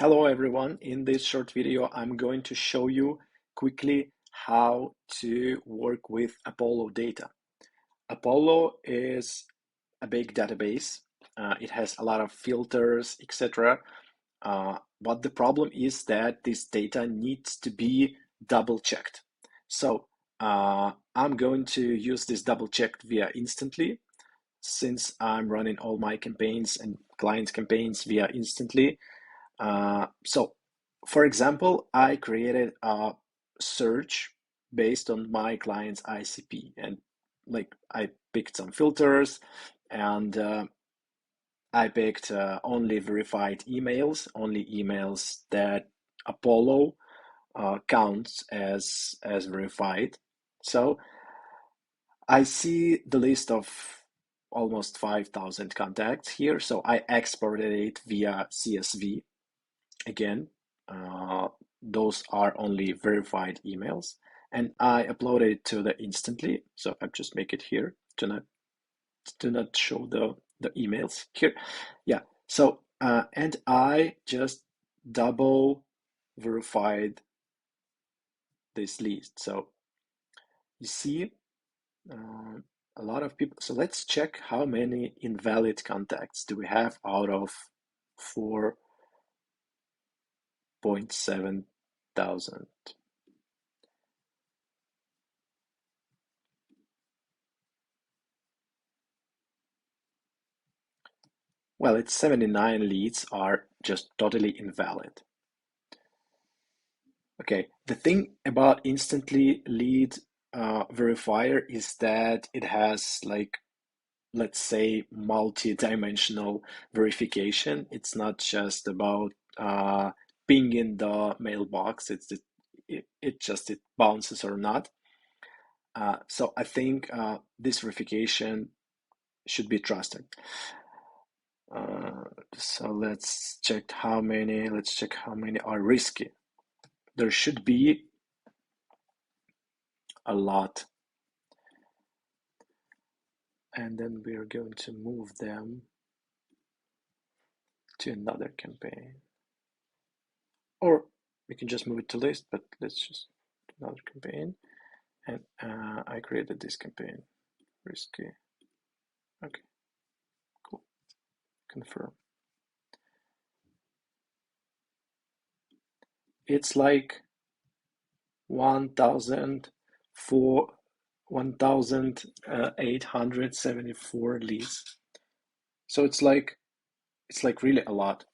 Hello everyone, in this short video I'm going to show you quickly how to work with Apollo data. Apollo is a big database. It has a lot of filters, etc. But the problem is that this data needs to be double checked. So I'm going to use this double checked via Instantly, since I'm running all my campaigns and client campaigns via Instantly. So, for example, I created a search based on my client's ICP, and I picked some filters, and I picked only verified emails, only emails that Apollo counts as verified. So I see the list of almost 5,000 contacts here. So I exported it via CSV. Again, those are only verified emails, and I uploaded it to the Instantly. So I just make it here to not show the emails here. Yeah. So and I just double verified this list. So you see a lot of people. So let's check how many invalid contacts do we have out of 4.7 thousand. Well, its 79 leads are just totally invalid. Okay, the thing about Instantly Lead Verifier is that it has, like, let's say, multi-dimensional verification. It's not just about pinging the mailbox. It bounces or not. So I think this verification should be trusted. So let's check how many are risky. There should be a lot. And then we're going to move them to another campaign. Or we can just move it to list, but let's just do another campaign. And I created this campaign. Risky. Okay, cool. Confirm. It's like 1,874 leads. So it's like really a lot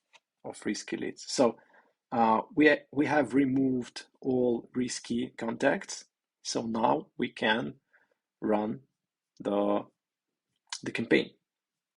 of risky leads. So we have removed all risky contacts. So now we can run the campaign.